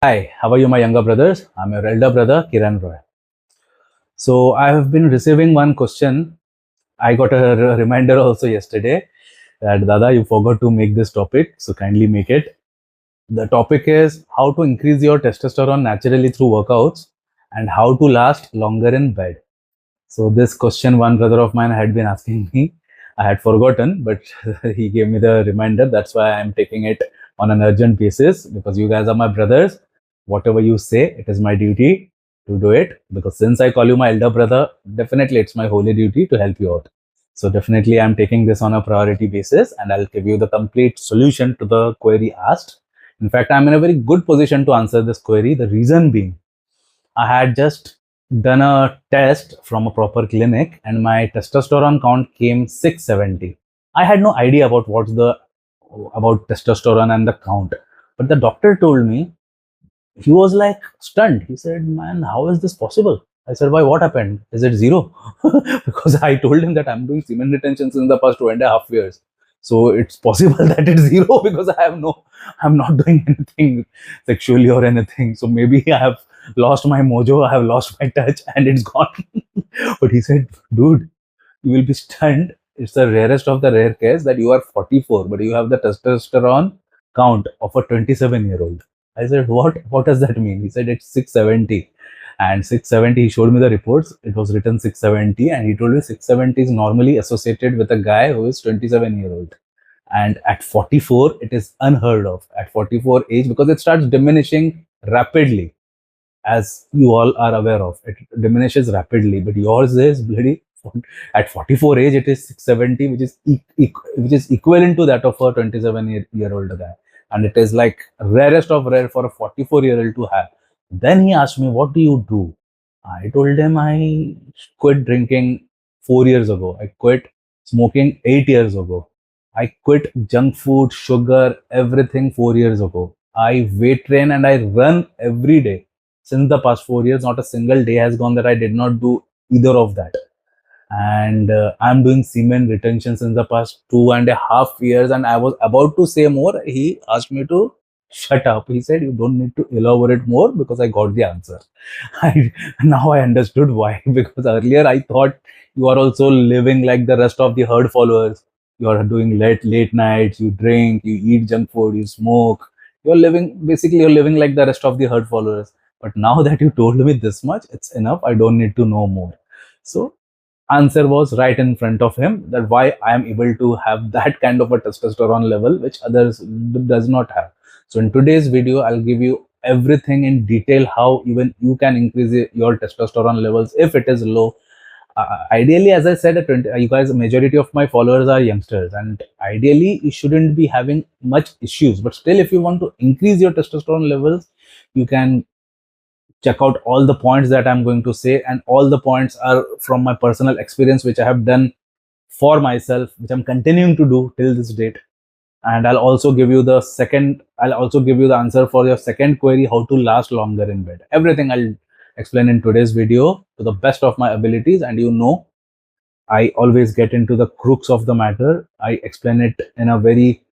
Hi, how are you, my younger brothers? I'm your elder brother, Kiran Roy. So, I have been receiving one question. I got a reminder also yesterday that Dada, you forgot to make this topic, so kindly make it. The topic is how to increase your testosterone naturally through workouts and how to last longer in bed. So, this question one brother of mine had been asking me. I had forgotten, but he gave me the reminder. That's why I'm taking it on an urgent basis because you guys are my brothers. Whatever you say, it is my duty to do it because since I call you my elder brother, definitely it's my holy duty to help you out. So, definitely I'm taking this on a priority basis and I'll give you the complete solution to the query asked. In fact, I'm in a very good position to answer this query. The reason being, I had just done a test from a proper clinic and my testosterone count came 670. I had no idea about about testosterone and the count. But the doctor told me, he was like stunned. He said, "Man, how is this possible?" I said, "Why? What happened? Is it zero?" Because I told him that I'm doing semen retention since the past 2.5 years. So it's possible that it's zero because I'm not doing anything sexually or anything. So maybe I have lost my mojo, I have lost my touch, and it's gone. But he said, "Dude, you will be stunned. It's the rarest of the rare case that you are 44, but you have the testosterone count of a 27-year-old." I said, "What? What does that mean?" He said, "It's 670." And 670, he showed me the reports. It was written 670, and he told me 670 is normally associated with a guy who is 27-year-old. And at 44, it is unheard of. At 44 age, because it starts diminishing rapidly, as you all are aware of. It diminishes rapidly, but yours is bloody at 44 age, it is 670, which is equivalent to that of a 27-year old guy, and it is like rarest of rare for a 44-year-old to have. Then he asked me, "What do you do?" I told him I quit drinking 4 years ago. I quit smoking 8 years ago. I quit junk food, sugar, everything 4 years ago. I weight train and I run every day since the past 4 years. Not a single day has gone that I did not do either of that. And I'm doing semen retention since the past 2.5 years. And I was about to say more. He asked me to shut up. He said, "You don't need to elaborate more because I got the answer." I, now I understood why. Because earlier I thought you are also living like the rest of the herd followers. You are doing late nights, you drink, you eat junk food, you smoke. You're living like the rest of the herd followers. But now that you told me this much, it's enough. I don't need to know more. So answer was right in front of him, that why I am able to have that kind of a testosterone level which others does not have. So in today's video, I'll give you everything in detail, how even you can increase your testosterone levels if it is low. Ideally, as I said, you guys, majority of my followers are youngsters, and ideally you shouldn't be having much issues, but still if you want to increase your testosterone levels, you can check out all the points that I'm going to say, and all the points are from my personal experience, which I have done for myself, which I'm continuing to do till this date. And I'll also give you the answer for your second query, how to last longer in bed. Everything I'll explain in today's video to the best of my abilities. And I always get into the crux of the matter. I explain it in a very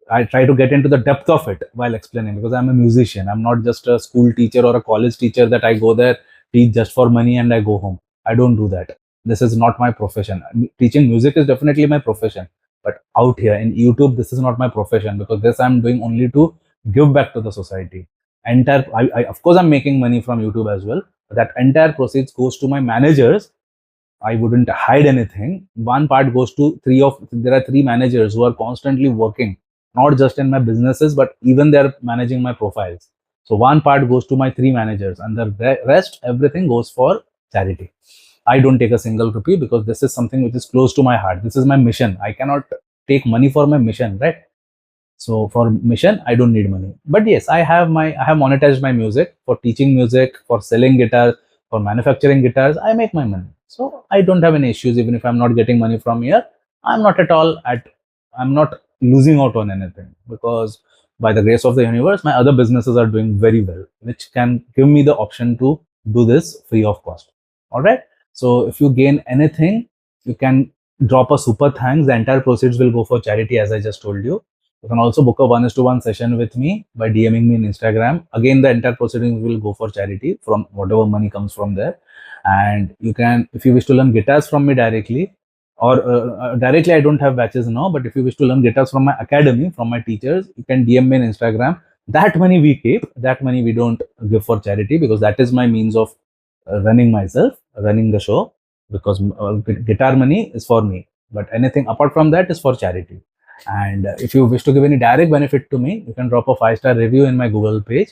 I try to get into the depth of it while explaining, because I'm a musician. I'm not just a school teacher or a college teacher that I go there, teach just for money and I go home. I don't do that. This is not my profession. Teaching music is definitely my profession. But out here in YouTube, this is not my profession, because this I'm doing only to give back to the society. Of course, I'm making money from YouTube as well. But that entire proceeds goes to my managers. I wouldn't hide anything. One part goes to there are three managers who are constantly working, not just in my businesses, but even they're managing my profiles. So one part goes to my three managers, and the rest, everything goes for charity. I don't take a single rupee because this is something which is close to my heart. This is my mission. I cannot take money for my mission, right? So for mission, I don't need money. But yes, I have monetized my music for teaching music, for selling guitars, for manufacturing guitars. I make my money. So I don't have any issues even if I'm not getting money from here. I'm not at all at I'm not losing out on anything, because by the grace of the universe, my other businesses are doing very well, which can give me the option to do this free of cost. All right. So if you gain anything, you can drop a super thanks. The entire proceeds will go for charity, as I just told you. You can also book a 1:1 session with me by DMing me in Instagram. Again, the entire proceedings will go for charity from whatever money comes from there. And you can, if you wish to learn guitars from me directly, or directly, I don't have batches now, but if you wish to learn guitars from my academy, from my teachers, you can DM me in Instagram. That money we keep, that money we don't give for charity, because that is my means of running myself, running the show, because guitar money is for me, but anything apart from that is for charity. And if you wish to give any direct benefit to me, you can drop a 5-star review in my Google page.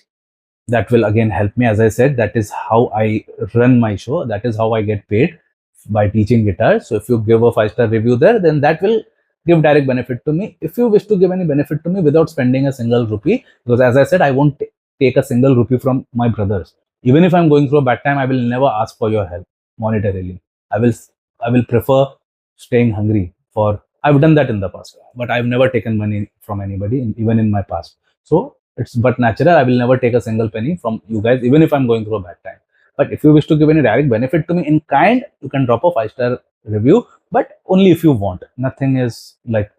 That will again help me. As I said, that is how I run my show, that is how I get paid, by teaching guitar. So if you give a 5-star review there, then that will give direct benefit to me. If you wish to give any benefit to me without spending a single rupee, because as I said, I won't take a single rupee from my brothers. Even if I'm going through a bad time, I will never ask for your help monetarily. I will prefer staying hungry for. I've done that in the past, but I've never taken money from anybody, even in my past. So it's but natural. I will never take a single penny from you guys, even if I'm going through a bad time. But if you wish to give any direct benefit to me in kind, you can drop a 5-star review, but only if you want. Nothing is like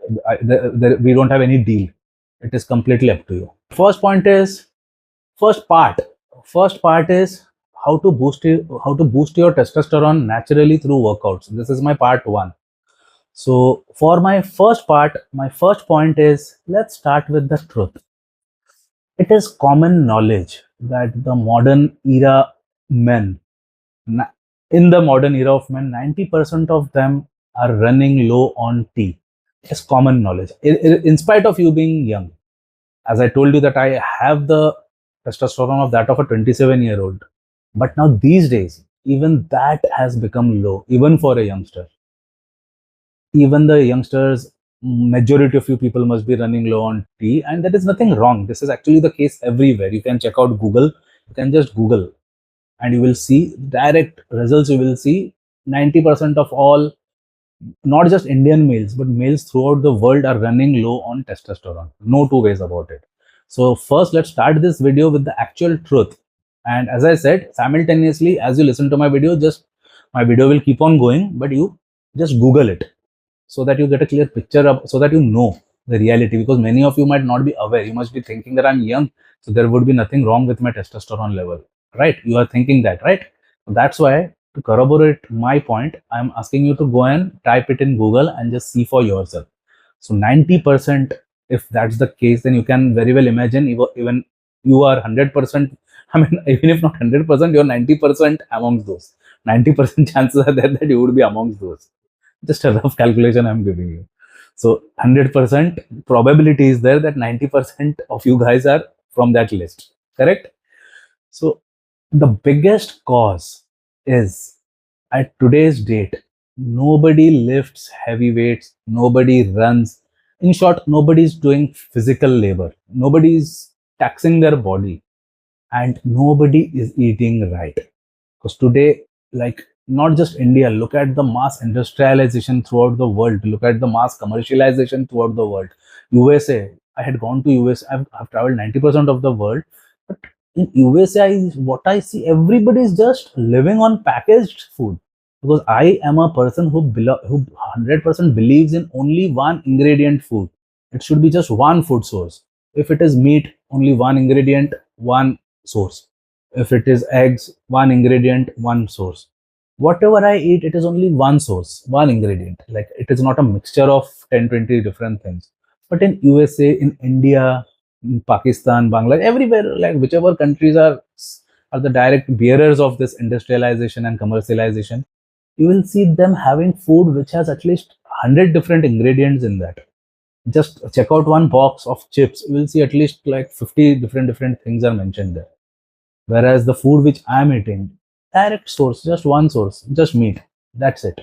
we don't have any deal. It is completely up to you. First point is first part. First part is how to boost your testosterone naturally through workouts. This is my part 1. So for my first part, my first point is, let's start with the truth. It is common knowledge that the modern era men, in the modern era of men, 90% of them are running low on tea. It's common knowledge. In spite of you being young, as I told you that I have the testosterone of that of a 27-year-old, but now these days, even that has become low, even for a youngster. Even the youngsters, majority of you people must be running low on tea, and there is nothing wrong. This is actually the case everywhere. You can check out Google. You can just Google and you will see direct results. You will see 90% of all, not just Indian males, but males throughout the world are running low on testosterone. No two ways about it. So first, let's start this video with the actual truth. And as I said, simultaneously, as you listen to my video, my video will keep on going, but you just Google it, so that you get a clear picture of, so that you know the reality, because many of you might not be aware. You must be thinking that I'm young, so there would be nothing wrong with my testosterone level, right? You are thinking that, right? That's why, to corroborate my point, I'm asking you to go and type it in Google and just see for yourself. So 90%, if that's the case, then you can very well imagine, even you are 100%. I mean, even if not 100%, you're 90% amongst those. 90% chances are there that you would be amongst those. Just a rough calculation I'm giving you. So 100% probability is there that 90% of you guys are from that list, correct? So the biggest cause is, at today's date, nobody lifts heavy weights, nobody runs. In short, nobody is doing physical labor, nobody is taxing their body, and nobody is eating right. Because today, like, not just India, look at the mass industrialization throughout the world, look at the mass commercialization throughout the world. USA, I had gone to US, I've traveled 90% of the world, but in USA, what I see, everybody is just living on packaged food. Because I am a person who 100% believes in only one ingredient food. It should be just one food source. If it is meat, only one ingredient, one source. If it is eggs, one ingredient, one source. Whatever I eat, it is only one source, one ingredient. Like, it is not a mixture of 10, 20 different things. But in USA, in India, in Pakistan, Bangladesh, everywhere, like whichever countries are the direct bearers of this industrialization and commercialization, you will see them having food which has at least 100 different ingredients in that. Just check out one box of chips, you will see at least like 50 different things are mentioned there. Whereas the food which I'm eating, direct source, just one source, just meat, that's it.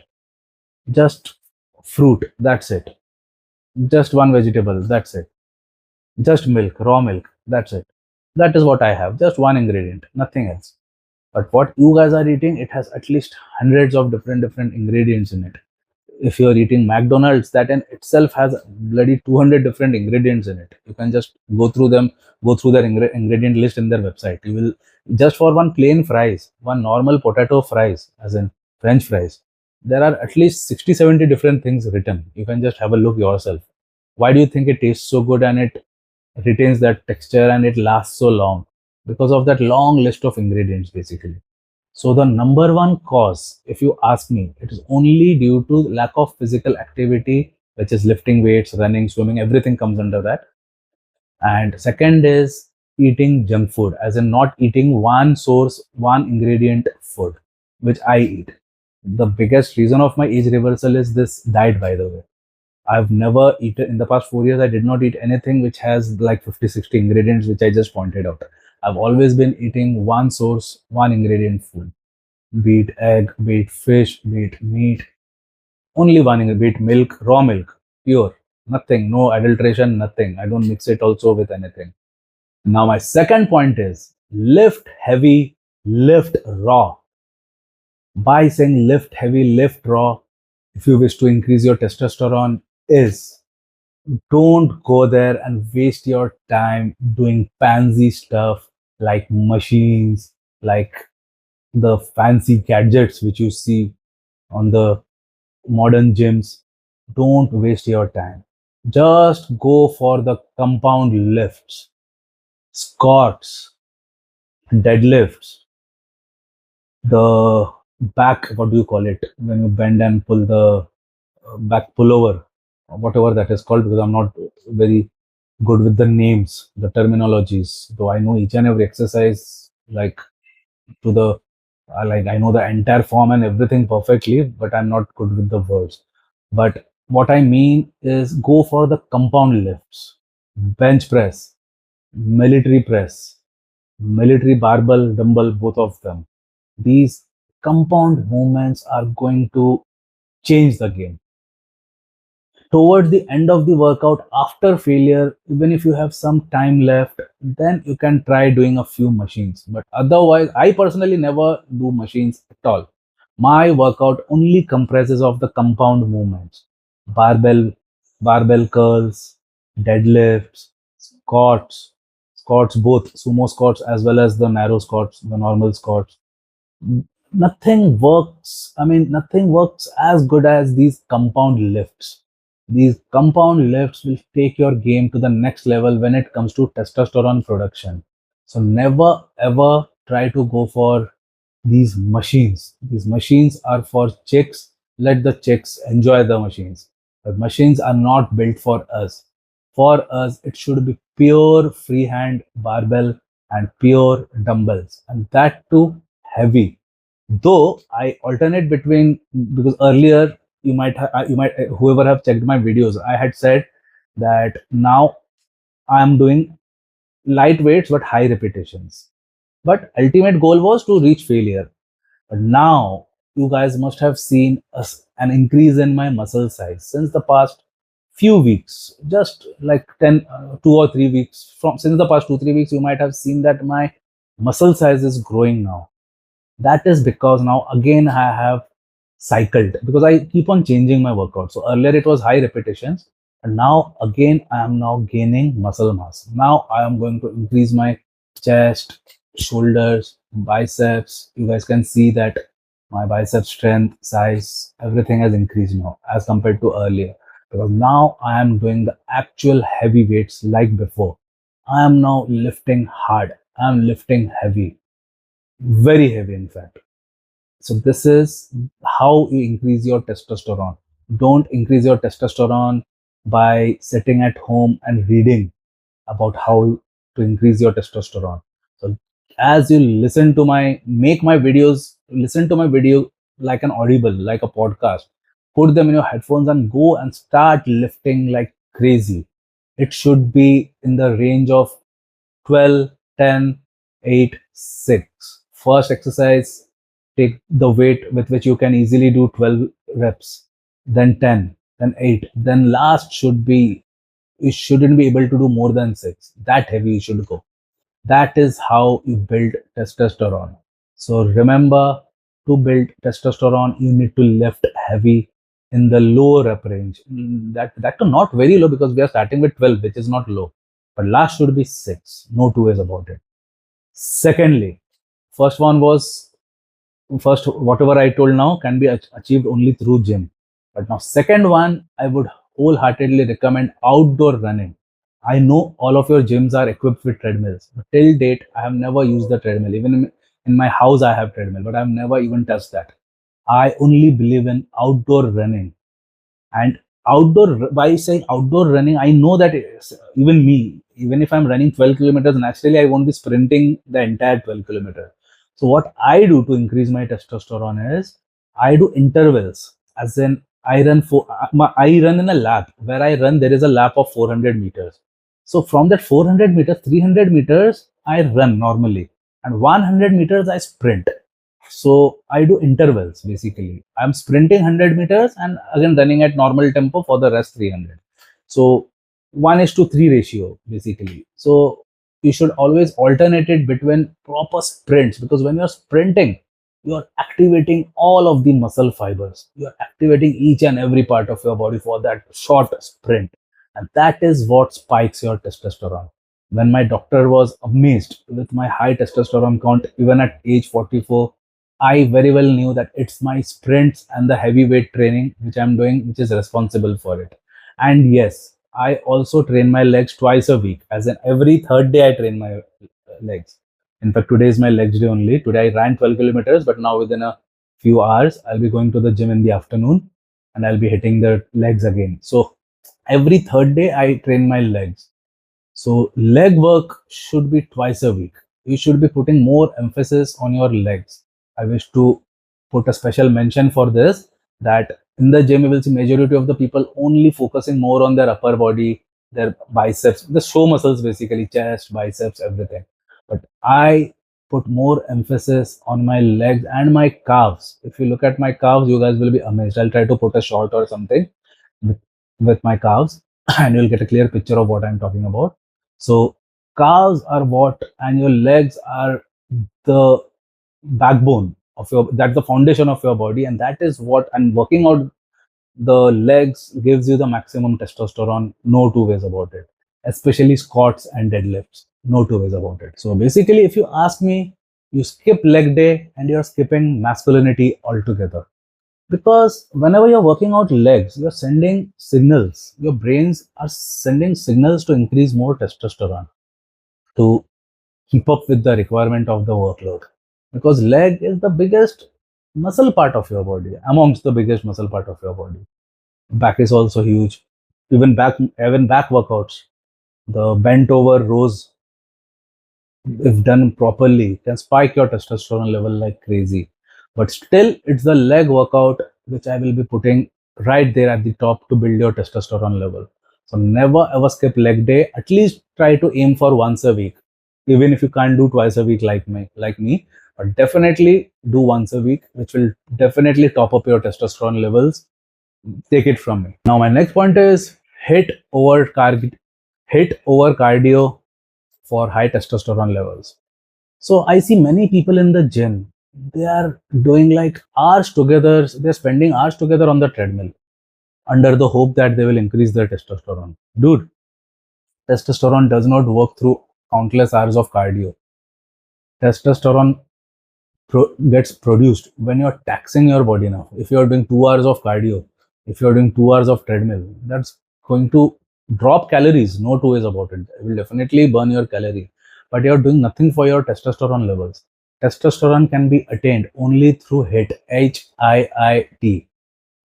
Just fruit, that's it. Just one vegetable, that's it. Just milk, raw milk, that's it. That is what I have, just one ingredient, nothing else. But what you guys are eating, it has at least hundreds of different ingredients in it. If you're eating McDonald's, that in itself has bloody 200 different ingredients in it. You can just go through them, go through their ingredient list in their website. You will, just for one plain fries, one normal potato fries, as in French fries, there are at least 60, 70 different things written. You can just have a look yourself. Why do you think it tastes so good and it retains that texture and it lasts so long? Because of that long list of ingredients, basically. So the number one cause, if you ask me, it is only due to lack of physical activity, which is lifting weights, running, swimming, everything comes under that. And second is eating junk food, as in not eating one source, one ingredient food, which I eat. The biggest reason of my age reversal is this diet, by the way. I've never eaten in the past 4 years. I did not eat anything which has like 50, 60 ingredients, which I just pointed out. I've always been eating one source, one ingredient food, be it egg, be it fish, be it meat, only one ingredient, be it milk, raw milk, pure, nothing, no adulteration, nothing. I don't mix it also with anything. Now, my second point is lift heavy, lift raw. By saying lift heavy, lift raw, if you wish to increase your testosterone, is don't go there and waste your time doing fancy stuff like machines, like the fancy gadgets which you see on the modern gyms. Don't waste your time. Just go for the compound lifts, squats, deadlifts, the back, what do you call it, when you bend and pull the back pullover, whatever that is called, because I'm not very good with the names, the terminologies, though I know each and every exercise like to the like I know the entire form and everything perfectly, but I'm not good with the words. But what I mean is go for the compound lifts, bench press, military press, military barbell, dumbbell, both of them. These compound movements are going to change the game. Towards the end of the workout, after failure, even if you have some time left, then you can try doing a few machines. But otherwise, I personally never do machines at all. My workout only comprises of the compound movements: barbell, barbell curls, deadlifts, squats, both sumo squats as well as the narrow squats, the normal squats. Nothing works as good as these compound lifts. These compound lifts will take your game to the next level when it comes to testosterone production. So never ever try to go for these machines. These machines are for chicks. Let the chicks enjoy the machines. But machines are not built for us. For us, it should be pure freehand barbell and pure dumbbells, and that too heavy. Though I alternate between, because earlier whoever have checked my videos, I had said that now I am doing light weights but high repetitions. But ultimate goal was to reach failure. But now you guys must have seen an increase in my muscle size since the past few weeks, just like 2 or 3 weeks from since the past 2 3 weeks. You might have seen that my muscle size is growing now. That is because now again I have cycled, because I keep on changing my workout. So earlier it was high repetitions, and now again I am now gaining muscle mass. Now I am going to increase my chest, shoulders, biceps. You guys can see that my bicep strength, size, everything has increased now as compared to earlier, because now I am doing the actual heavy weights like before. I am now lifting hard. I am lifting heavy, very heavy in fact. So this is how you increase your testosterone. Don't increase your testosterone by sitting at home and reading about how to increase your testosterone. So as you make my videos, listen to my video like an audible, like a podcast. Put them in your headphones and go and start lifting like crazy. It should be in the range of 12, 10, 8, 6. First exercise, take the weight with which you can easily do 12 reps, then 10, then 8. Then last should be, you shouldn't be able to do more than 6. That heavy you should go. That is how you build testosterone. So remember, to build testosterone, you need to lift heavy in the low rep range. That too not very low, because we are starting with 12, which is not low. But last should be 6. No two ways about it. Secondly, first one was first whatever I told now can be achieved only through gym. But now second one, I would wholeheartedly recommend outdoor running. I know all of your gyms are equipped with treadmills, but till date, I have never used the treadmill. Even in my house, I have treadmill, but I've never even touched that. I only believe in outdoor running. And outdoor, by saying outdoor running, I know that even me, even if I'm running 12 kilometers, naturally I won't be sprinting the entire 12 kilometers. So what I do to increase my testosterone is I do intervals, as in I run in a lap. Where I run, there is a lap of 400 meters. So from that 400 meters, 300 meters I run normally, and 100 meters I sprint. So I do intervals basically. I'm sprinting 100 meters and again running at normal tempo for the rest 300. So 1:3 ratio basically. So you should always alternate it between proper sprints, because when you're sprinting, you're activating all of the muscle fibers. You're activating each and every part of your body for that short sprint. And that is what spikes your testosterone. When my doctor was amazed with my high testosterone count, even at age 44, I very well knew that it's my sprints and the heavyweight training which I'm doing, which is responsible for it. And yes, I also train my legs twice a week, as in every third day I train my legs. In fact, today is my legs day only. Today I ran 12 kilometers, but now within a few hours, I'll be going to the gym in the afternoon and I'll be hitting the legs again. So every third day I train my legs. So leg work should be twice a week. You should be putting more emphasis on your legs. I wish to put a special mention for this, that in the gym you will see majority of the people only focusing more on their upper body, their biceps, the show muscles basically, chest, biceps, everything. But I put more emphasis on my legs and my calves. If you look at my calves, you guys will be amazed. I'll try to put a shot or something with, with my calves and you'll get a clear picture of what I'm talking about. So calves are what, and your legs are the backbone of your, that's the foundation of your body, and that is what, and working out the legs gives you the maximum testosterone, no two ways about it, especially squats and deadlifts, no two ways about it. So basically, if you ask me, you skip leg day and you're skipping masculinity altogether, because whenever you're working out legs, you're sending signals, your brains are sending signals to increase more testosterone, to keep up with the requirement of the workload, because leg is the biggest muscle part of your body, amongst the biggest muscle part of your body. Back is also huge. Even back workouts, the bent over rows, if done properly, can spike your testosterone level like crazy. But still, it's the leg workout which I will be putting right there at the top to build your testosterone level. So never ever skip leg day. At least try to aim for once a week, even if you can't do twice a week like me. But definitely do once a week, which will definitely top up your testosterone levels. Take it from me. Now, my next point is hit over cardio for high testosterone levels. So I see many people in the gym, they are doing like hours together, they're spending hours together on the treadmill under the hope that they will increase their testosterone. Dude, testosterone does not work through countless hours of cardio. Testosterone gets produced when you're taxing your body now. If you're doing 2 hours of cardio, if you're doing 2 hours of treadmill, that's going to drop calories, no two ways about it. It will definitely burn your calorie, but you're doing nothing for your testosterone levels. Testosterone can be attained only through HIIT, HIIT.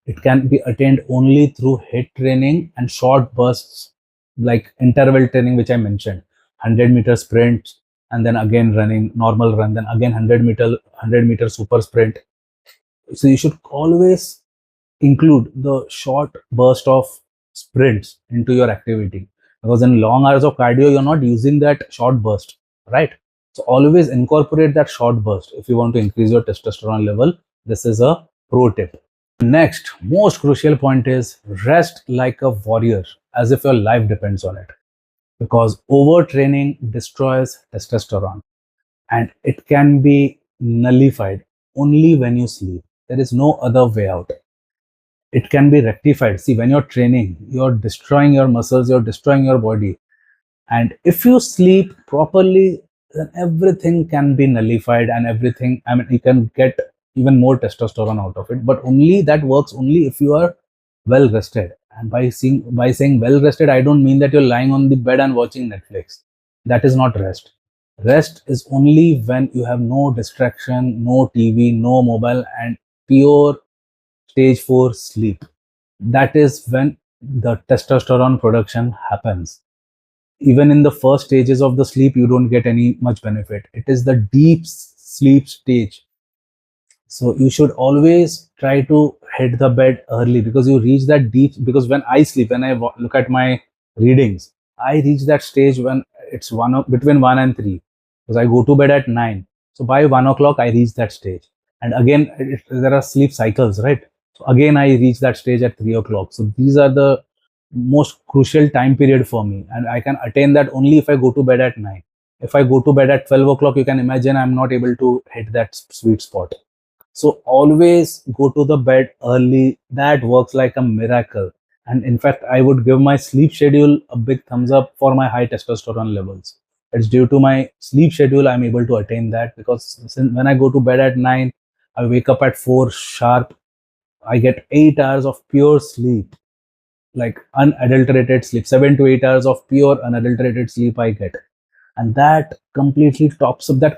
It can be attained only through HIIT training and short bursts like interval training, which I mentioned, 100-meter sprints, and then again running, normal run, then again 100-meter super sprint. So you should always include the short burst of sprints into your activity, because in long hours of cardio, you're not using that short burst, right? So always incorporate that short burst if you want to increase your testosterone level. This is a pro tip. Next, most crucial point is rest like a warrior, as if your life depends on it, because overtraining destroys testosterone and it can be nullified only when you sleep. There is no other way out. It can be rectified. See, when you're training, you're destroying your muscles, you're destroying your body. And if you sleep properly, then everything can be nullified and everything, I mean, you can get even more testosterone out of it. But only that works only if you are well rested And by saying well rested, I don't mean that you're lying on the bed and watching Netflix. That is not rest. Rest is only when you have no distraction, no TV, no mobile, and pure stage 4 sleep. That is when the testosterone production happens. Even in the first stages of the sleep, you don't get any much benefit. It is the deep sleep stage. So you should always try to hit the bed early, because you reach that deep. Because when I sleep, when I look at my readings, I reach that stage when it's between 1 and 3, because I go to bed at 9. So by 1 o'clock, I reach that stage. And again, there are sleep cycles, right? So again, I reach that stage at 3 o'clock. So these are the most crucial time period for me. And I can attain that only if I go to bed at 9. If I go to bed at 12 o'clock, you can imagine I'm not able to hit that sweet spot. So always go to the bed early. That works like a miracle. And in fact, I would give my sleep schedule a big thumbs up for my high testosterone levels. It's due to my sleep schedule I'm able to attain that, because when I go to bed at 9, I wake up at 4 sharp. I get 8 hours of pure sleep, like unadulterated sleep. 7 to 8 hours of pure unadulterated sleep I get. And that completely tops up that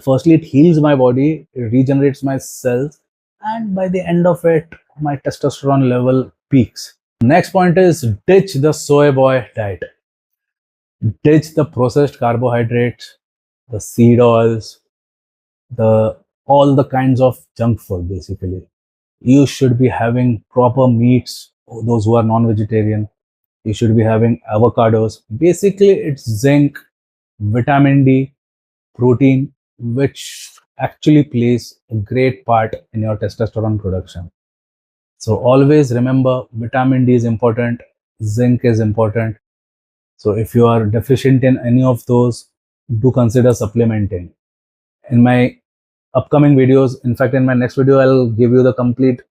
firstly it heals my body, it regenerates my cells, and by the end of it, my testosterone level peaks. Next point is ditch the soy boy diet. Ditch the processed carbohydrates, the seed oils, the all the kinds of junk food. Basically, you should be having proper meats. Those who are non-vegetarian, you should be having avocados. Basically, it's zinc, vitamin D, protein, which actually plays a great part in your testosterone production. So always remember, vitamin D is important, zinc is important. So if you are deficient in any of those, do consider supplementing. In my upcoming videos, in fact, in my next video, I'll give you the complete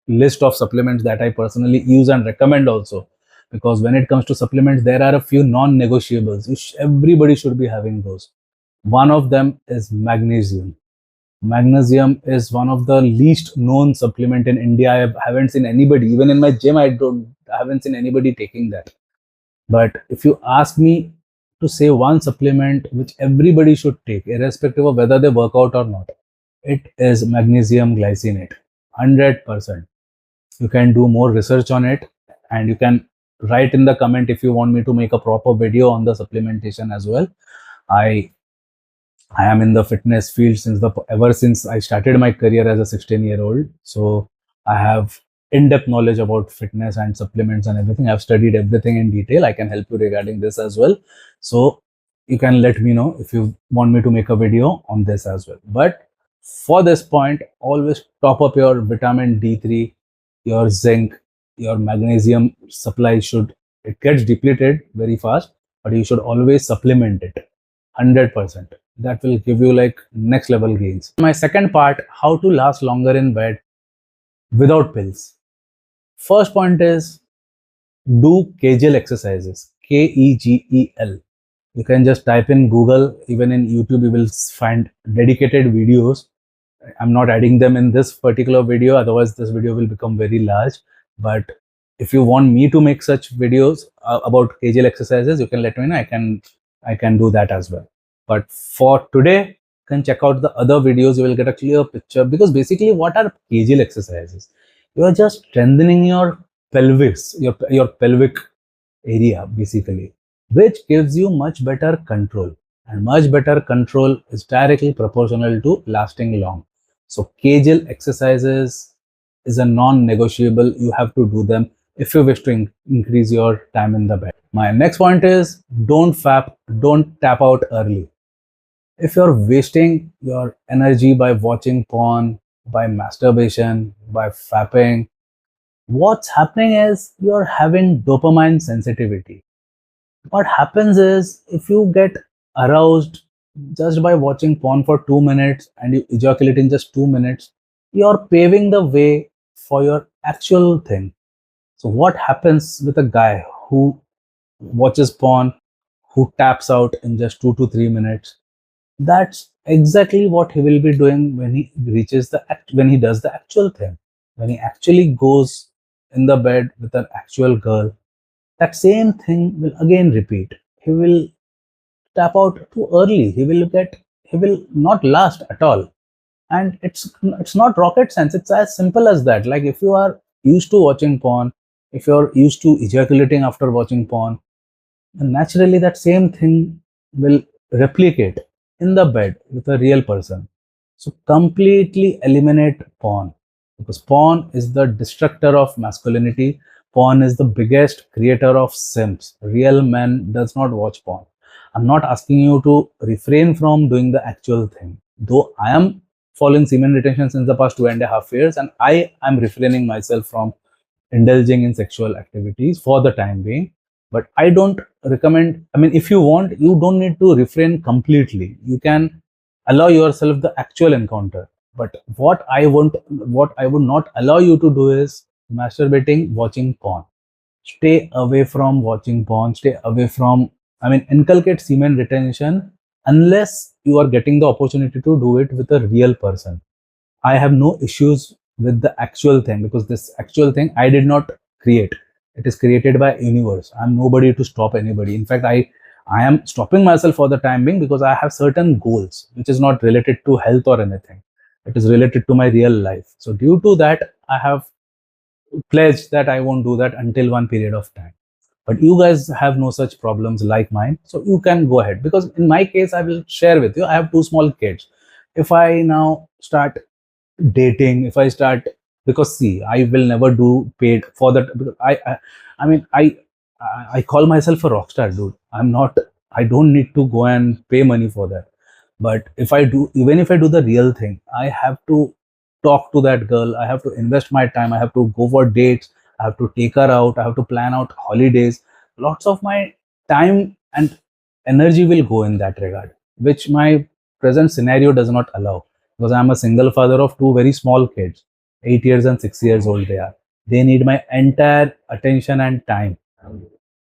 list of supplements that I personally use and recommend also. Because when it comes to supplements, there are a few non-negotiables. Everybody should be having those. One of them is magnesium. Magnesium is one of the least known supplement in India. I haven't seen anybody, even in my gym, I haven't seen anybody taking that. But if you ask me to say one supplement which everybody should take, irrespective of whether they work out or not, it is magnesium glycinate. 100%. You can do more research on it, and you can write in the comment if you want me to make a proper video on the supplementation as well. I am in the fitness field ever since I started my career as a 16-year-old. So I have in-depth knowledge about fitness and supplements and everything. I've studied everything in detail. I can help you regarding this as well. So you can let me know if you want me to make a video on this as well. But for this point, always top up your vitamin D3, your zinc, your magnesium supply it gets depleted very fast, but you should always supplement it 100%. That will give you like next level gains. My second part, how to last longer in bed without pills. First point is do Kegel exercises. Kegel. You can just type in Google, even in YouTube, you will find dedicated videos. I'm not adding them in this particular video, otherwise this video will become very large. But if you want me to make such videos about Kegel exercises, you can let me know. I can do that as well. But for today, you can check out the other videos. You will get a clear picture, because basically, what are Kegel exercises? You are just strengthening your pelvis, your pelvic area, basically, which gives you much better control. And much better control is directly proportional to lasting long. So Kegel exercises is a non-negotiable. You have to do them if you wish to increase your time in the bed. My next point is don't tap out early. If you're wasting your energy by watching porn, by masturbation, by fapping, what's happening is you're having dopamine sensitivity. What happens is, if you get aroused just by watching porn for 2 minutes and you ejaculate in just 2 minutes, you're paving the way for your actual thing. So what happens with a guy who watches porn, who taps out in just 2 to 3 minutes? That's exactly what he will be doing when he does the actual thing, when he actually goes in the bed with an actual girl, that same thing will again repeat. He will tap out too early. He will not last at all. And it's not rocket science. It's as simple as that. Like if you are used to watching porn, if you're used to ejaculating after watching porn, and naturally that same thing will replicate in the bed with a real person. So completely eliminate porn, because porn is the destructor of masculinity. Porn is the biggest creator of simps. Real men does not watch porn. I'm not asking you to refrain from doing the actual thing, though I am following semen retention since the past 2.5 years, and I am refraining myself from indulging in sexual activities for the time being. But I don't recommend, I mean, if you want, you don't need to refrain completely. You can allow yourself the actual encounter. But what I would not allow you to do is masturbating, watching porn. Stay away from watching porn. Stay away from, I mean, inculcate semen retention unless you are getting the opportunity to do it with a real person. I have no issues with the actual thing, because this actual thing I did not create. It is created by universe. I'm nobody to stop anybody. In fact, I am stopping myself for the time being because I have certain goals which is not related to health or anything. It is related to my real life. So due to that, I have pledged that I won't do that until one period of time. But you guys have no such problems like mine, so you can go ahead. Because in my case, I will share with you, I have two small kids. If I now start dating, if I start, because see, I will never do paid for that, because I mean I call myself a rock star, dude. I'm not, I don't need to go and pay money for that. But if I do, even if I do the real thing, I have to talk to that girl, I have to invest my time, I have to go for dates, I have to take her out, I have to plan out holidays. Lots of my time and energy will go in that regard, which my present scenario does not allow, because I'm a single father of two very small kids, 8 years and 6 years old they are. They need my entire attention and time.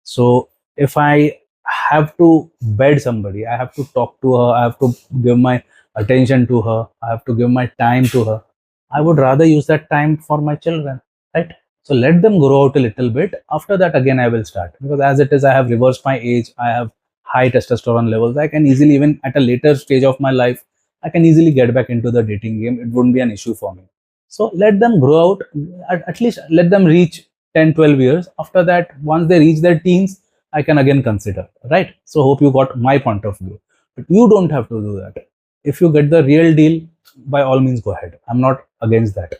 So if I have to bed somebody, I have to talk to her, I have to give my attention to her, I have to give my time to her. I would rather use that time for my children, right? So let them grow out a little bit. After that, again, I will start, because as it is, I have reversed my age. I have high testosterone levels. I can easily, even at a later stage of my life, I can easily get back into the dating game. It wouldn't be an issue for me. So let them grow out, at least let them reach 10, 12 years. After that, once they reach their teens, I can again consider, right? So hope you got my point of view. But you don't have to do that. If you get the real deal, by all means go ahead. I'm not against that.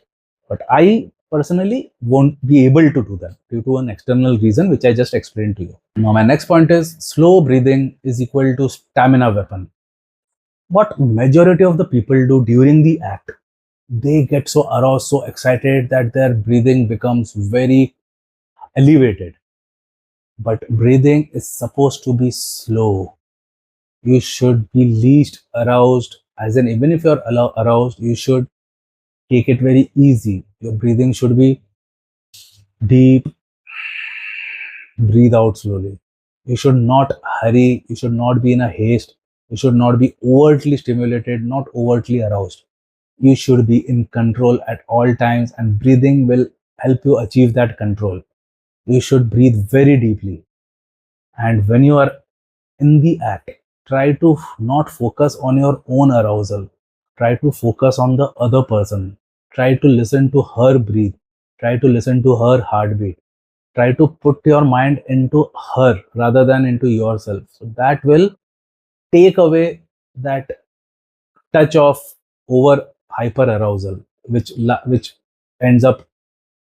But I personally won't be able to do that due to an external reason, which I just explained to you. Now, my next point is slow breathing is equal to stamina weapon. What majority of the people do during the act, they get so aroused, so excited that their breathing becomes very elevated. But breathing is supposed to be slow. You should be least aroused, as in, even if you're aroused, you should take it very easy. Your breathing should be deep. Breathe out slowly. You should not hurry. You should not be in a haste. You should not be overtly stimulated, not overtly aroused. You should be in control at all times, and breathing will help you achieve that control. You should breathe very deeply. And when you are in the act, try to not focus on your own arousal. Try to focus on the other person. Try to listen to her breathe. Try to listen to her heartbeat. Try to put your mind into her rather than into yourself. So that will take away that touch of over hyper arousal, which ends up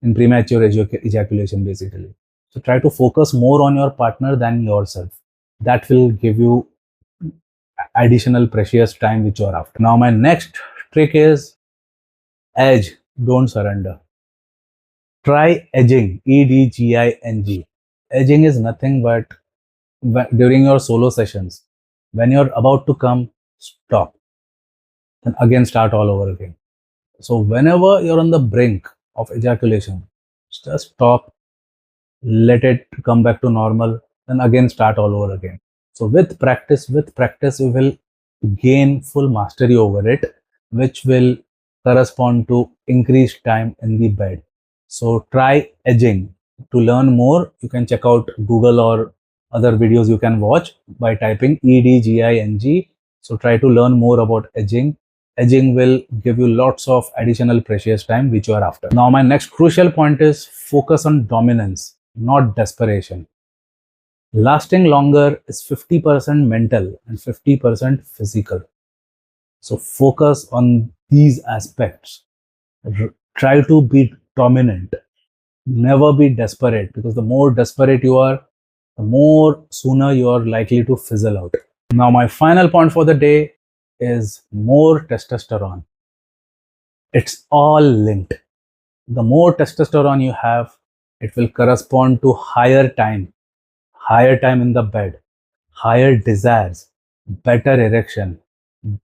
in premature ejaculation basically. So try to focus more on your partner than yourself. That will give you additional precious time which you are after. Now my next trick is edge, don't surrender. Try edging, EDGING. Edging is nothing but during your solo sessions, when you're about to come, stop, then again start all over again. So whenever you're on the brink of ejaculation, just stop, let it come back to normal, then again start all over again. So with practice, you will gain full mastery over it, which will correspond to increased time in the bed. So try edging. To learn more, you can check out Google or other videos you can watch by typing EDGING. So try to learn more about edging. Edging will give you lots of additional precious time which you are after. Now my next crucial point is focus on dominance, not desperation. Lasting longer is 50% mental and 50% physical. So focus on these aspects. Try to be dominant. Never be desperate, because the more desperate you are, the more sooner you are likely to fizzle out. Now, my final point for the day is more testosterone. It's all linked. The more testosterone you have, it will correspond to higher time in the bed, higher desires, better erection,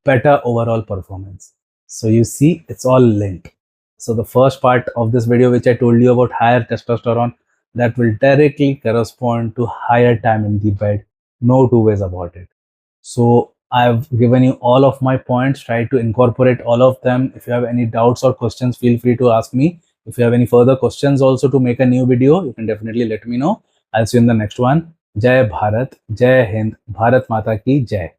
better overall performance. So you see, it's all linked. So the first part of this video, which I told you about higher testosterone, that will directly correspond to higher time in the bed. No two ways about it. So I've given you all of my points. Try to incorporate all of them. If you have any doubts or questions, feel free to ask me. If you have any further questions also to make a new video, you can definitely let me know. I'll see you in the next one. Jai Bharat, Jai Hind, Bharat Mata ki Jai.